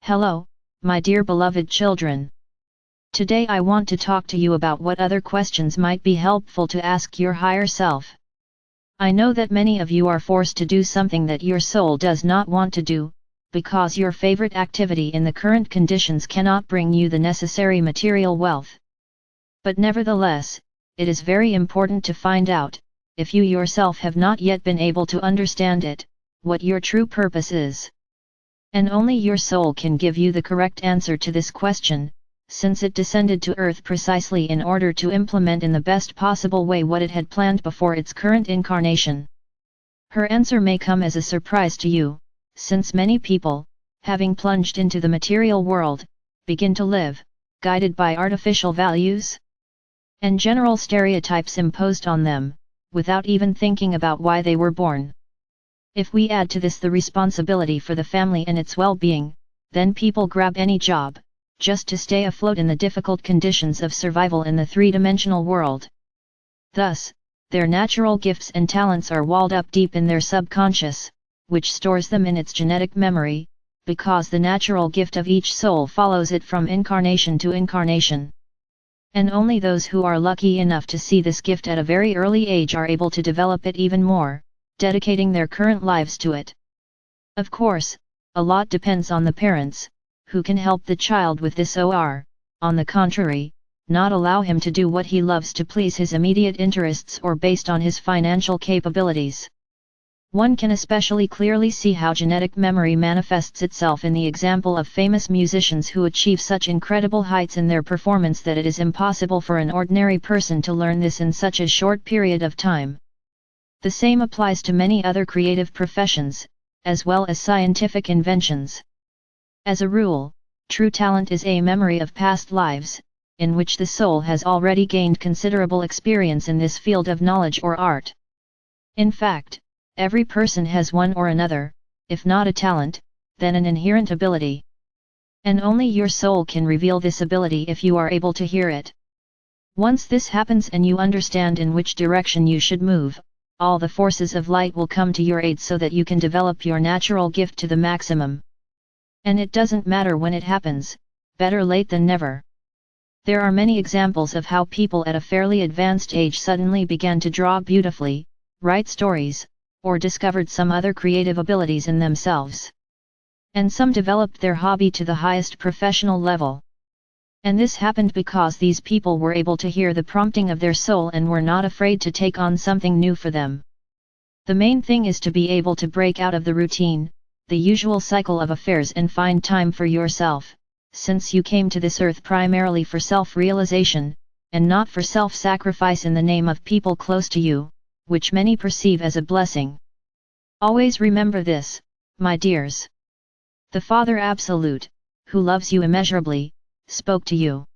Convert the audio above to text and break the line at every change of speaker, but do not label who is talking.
Hello, my dear beloved children. Today I want to talk to you about what other questions might be helpful to ask your higher self. I know that many of you are forced to do something that your soul does not want to do, because your favorite activity in the current conditions cannot bring you the necessary material wealth. But nevertheless, it is very important to find out, if you yourself have not yet been able to understand it, what your true purpose is. And only your soul can give you the correct answer to this question, since it descended to earth precisely in order to implement in the best possible way what it had planned before its current incarnation. Her answer may come as a surprise to you, since many people, having plunged into the material world, begin to live, guided by artificial values and general stereotypes imposed on them, without even thinking about why they were born. If we add to this the responsibility for the family and its well-being, then people grab any job, just to stay afloat in the difficult conditions of survival in the three-dimensional world. Thus, their natural gifts and talents are walled up deep in their subconscious, which stores them in its genetic memory, because the natural gift of each soul follows it from incarnation to incarnation. And only those who are lucky enough to see this gift at a very early age are able to develop it even more, dedicating their current lives to it. Of course, a lot depends on the parents, who can help the child with this or, on the contrary, not allow him to do what he loves to please his immediate interests or based on his financial capabilities. One can especially clearly see how genetic memory manifests itself in the example of famous musicians who achieve such incredible heights in their performance that it is impossible for an ordinary person to learn this in such a short period of time. The same applies to many other creative professions, as well as scientific inventions. As a rule, true talent is a memory of past lives, in which the soul has already gained considerable experience in this field of knowledge or art. In fact, every person has one or another, if not a talent, then an inherent ability. And only your soul can reveal this ability if you are able to hear it. Once this happens and you understand in which direction you should move, all the forces of light will come to your aid so that you can develop your natural gift to the maximum. And it doesn't matter when it happens, better late than never. There are many examples of how people at a fairly advanced age suddenly began to draw beautifully, write stories, or discovered some other creative abilities in themselves. And some developed their hobby to the highest professional level. And this happened because these people were able to hear the prompting of their soul and were not afraid to take on something new for them. The main thing is to be able to break out of the routine, the usual cycle of affairs, and find time for yourself, since you came to this earth primarily for self-realization, and not for self-sacrifice in the name of people close to you, which many perceive as a blessing. Always remember this, my dears. The Father Absolute, who loves you immeasurably, spoke to you.